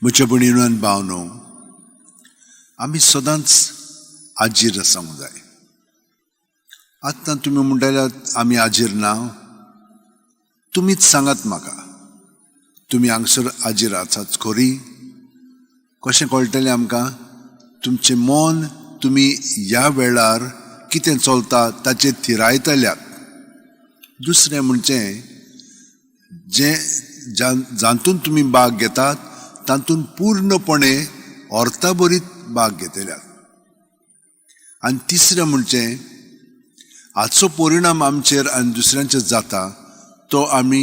म्हज्या भयणीनो आनी भावनो, आमी सदांच आजीर आसूंक जाय. आतां तुमी म्हणटल्यार आमी आजीर ना. तुमीच सांगात म्हाका, तुमी हांगसर आजीर आसात खरी? कशें कळटलें आमकां? तुमचें मन तुमी ह्या वेळार कितें चलता ताचेर थिरायतल्यात. दुसरें म्हणजे जातून तुमी भाग घेतात तातूंत पूर्णपणे अर्थाभरीत भाग घेतल्यात. आनी तिसरें म्हणजे हाचो परिणाम आमचेर आनी दुसऱ्यांचेर जाता तो आमी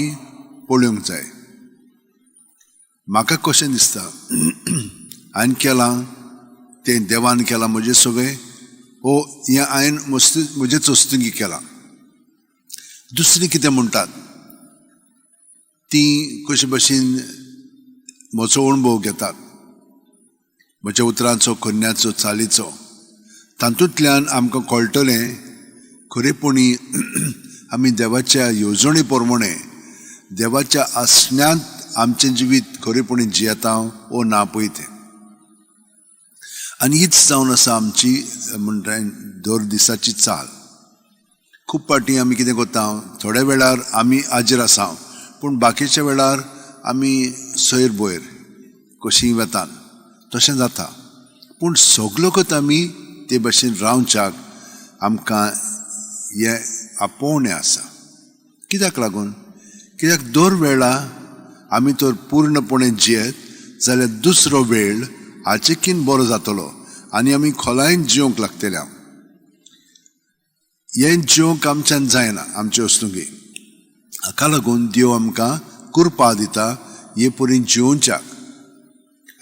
पळोवंक जाय. म्हाका कशें दिसता, हांवें केलां तें देवान केलां म्हजें सगळें, हो हें हांवें म्हजेच वस्तुंगी केलां. दुसरीं कितें म्हणटात तीं कशे भशेन म्हजो अणभव घेतात, म्हज्या उतरांचो, कन्याचो, चालीचो. तातूंतल्यान आमकां कळटलें खरेपणी आमी देवाच्या येवजणे प्रमाणे, देवाच्या आसण्यांत आमचें जिवीत खरेपणी जियेता वो ना पळय तें. आनी हीच जावन आसा आमची म्हणटा दर दिसाची चाल. खूब पाटी आमी कितें करता, थोड्या वेळार आमी आजीर आसा पूण बाकीच्या वेळार आमी सयर भयर कशीं वेतात, तशें जाता. पूण सगळोकच आमी ते भशेन रावच्याक आमकां हें आपोवणें आसा. कित्याक लागून? कित्याक दर वेळा आमी तर पूर्णपणे जियेत जाल्यार दुसरो वेळ हाचेकीन बरो जातलो आनी आमी खोलायेन जिवंक लागतले. हें जिवंक आमच्यान जायना आमचे वस्तुंगी. हाका लागून देव आमकां कृपा दिता हे परी जिवोवच्याक.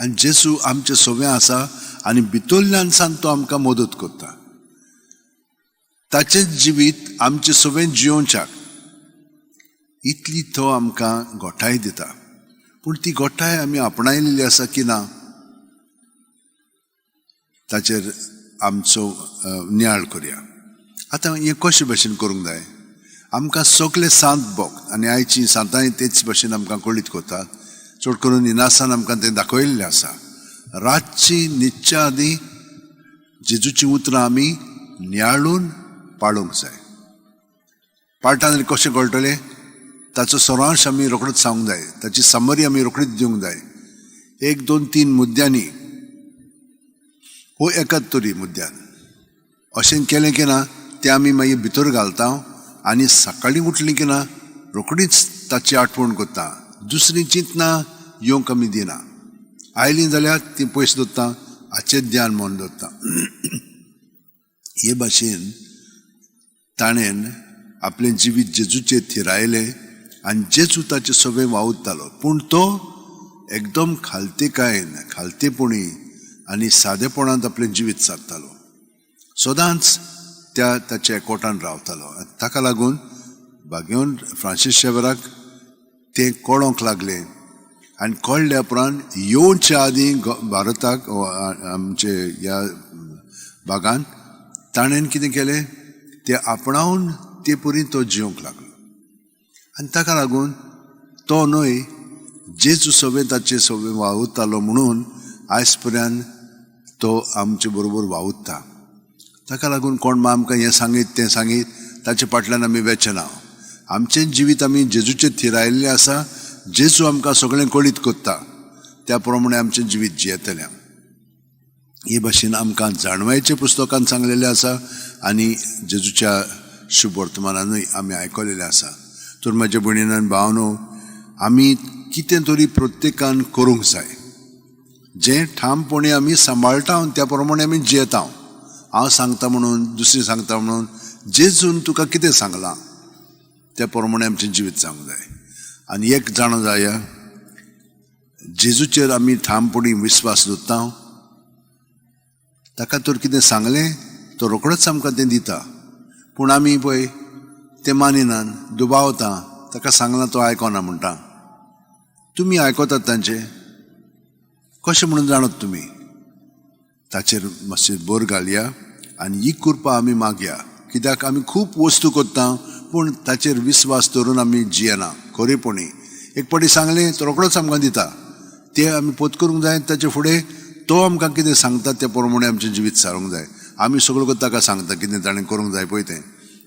आनी जेजू आमचें सगळें आसा आनी भितरल्यान सान तो आमकां मदत करता. ताचें जिवीत आमचें सगळें जिवोवच्याक इतली तो आमकां घोटाय दिता. पूण ती घोटाय आमी आपणायलेली आसा की ना ताचेर आमचो नियाळ करया. आतां हें कशें भशेन करूंक जाय? आमकां सगळे सांत भोग आनी आयची सांतांय तेच भशेन आमकां कळीत करतात. चड करून इनासान आमकां तें दाखयल्लें आसा. रातची न्हिदच्या आदीं जेजूची उतरां आमी नियाळून पाळूंक जाय. पाळटाना कशें कळटलें? ताचो सोरांश आमी रोखडोच सांगूंक जाय, ताची समरी आमी रोखडीच दिवंक जाय. 1, 2, 3 मुद्द्यांनी हो एकाच तरी मुद्द्यान अशें केलें की ना तें आमी मागीर भितर घालता आनी सकाळीं उठलीं की ना रोखडीच ताची आठवण करता. दुसरी चिंतना येवंक आमी दिना. आयलीं जाल्यार तीं पयस दवरता, हाचें ध्यान म्हूण दवरता. हे भाशेन ताणेन आपलें जिवीत जेजूचेर थिरायलें आनी जेजू ताचें सगळें वावुरतालो. पूण तो एकदम खालतेकायेन, खालतेपणी आनी सादेपणांत आपलें जिवीत सारतालो. सदांच ताच्या एकवटान रावतालो. ताका लागून भाग्यवन फ्रांसीस शेवेराक तें कळोंक लागलें आनी कळ्ळें उपरांत येवच्या आदीं भारताक आमचे ह्या भागांत ताणेन कितें केलें तें आपणावन ते परी तो जिवंक लागलो. आनी ताका लागून तो न्हय जेजू सगळें ताचें सगळें वावुरतालो म्हणून आयज पर्यंत तो आमचे बरोबर वावुरता. ताका लागून कोण आमकां हें सांगीत तें सांगीत ताचे फाटल्यान आमी वेचना. आमचें जिवीत आमी जेजूचेर थिरायल्लें आसा. जेजू आमकां सगळें कळीत करता त्या प्रमाणे आमचें जिवीत जियेतलें. हे भाशेन आमकां जाणवायेच्या पुस्तकांत सांगलेलें आसा आनी जेजूच्या शुभ वर्तमानानूय आमी आयकलेलें आसा. तर म्हाज्या भयणीनो आनी भावनो, आमी कितें तरी प्रत्येकान करूंक जाय. जें ठामपणी आमी सांबाळटा त्या प्रमाणे आमी जियेता. हांव सांगता म्हणून, दुसरीं सांगता म्हणून, जेजून तुका कितें सांगलां त्या प्रमाणे आमचें जिवीत जावंक जाय. आनी एक जाणो जाय, जेजूचेर आमी ठामपणी विस्वास दवरता. ताका तर कितें सांगलें तो रोखडोच आमकां तें दिता. पूण आमी पळय तें मानिनान दुबावता. ताका सांगलां तो आयकोना म्हणटा. तुमी आयकतात तांचें कशें म्हणून जाणत तुमी? ताचेर मातशें भर घालया आनी ही कृपा आमी मागया. कित्याक आमी खूब वस्तू करता पूण ताचेर विस्वास दवरून आमी जियेना खरेपणी. एक पाटी सांगलें तो रोखडोच आमकां दिता. ते आमी पत्करूंक जाय. ताचे फुडें तो आमकां कितें सांगता ते प्रमाणे आमचें जिवीत सारूंक जाय. आमी सगळो ताका सांगता कितें ताणें करूंक जाय पळय तें,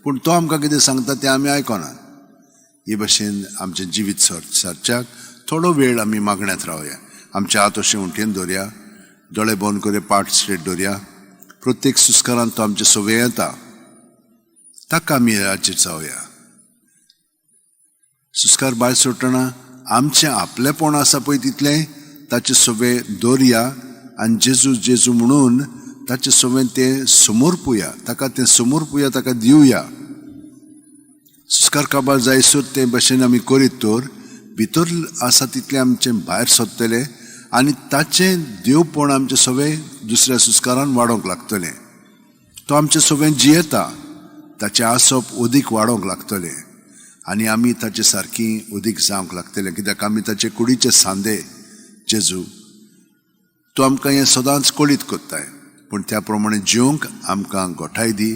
पूण तो आमकां कितें सांगता तें आमी आयकनात. हे भशेन आमचें जिवीत सारच्याक थोडो वेळ आमी मागण्यांत रावया. आमचे हात अशें उंटेन दवरया, दोळे बंद करुया, पाट स्ट्रेट दवरया. प्रत्येक सुस्कारान तो आमचे सवय येता, ताका आमी हाचेर चावया. सुस्कार भायर सोडटना आमचें आपलेपण आसा पळय तितलें ताचे सवय दवरया आनी जेजू जेजू म्हणून ताचे सवय तें समोर पुया, ताका तें समोर पुया, ताका दिवया. सुस्कार काबार जायसर ते भशेन आमी करीत तर भितर आसा तितलें आमचें भायर सरतलें आनी ताचें देवपण आमचे सवय दुसऱ्या सुस्कारान वाडोवंक लागतलें. तो आमचे सवय जियेता, ताचें आसप उदीक वाडोवंक लागतलें आनी आमी ताचे सारकीं उदीक जावंक लागतलें. कित्याक आमी ताचे कुडीचे सांदे. जेजू तो आमकां हें सदांच कळीत कोत्ताय, पूण त्या प्रमाणे जिवंक आमकां घोटाय दी.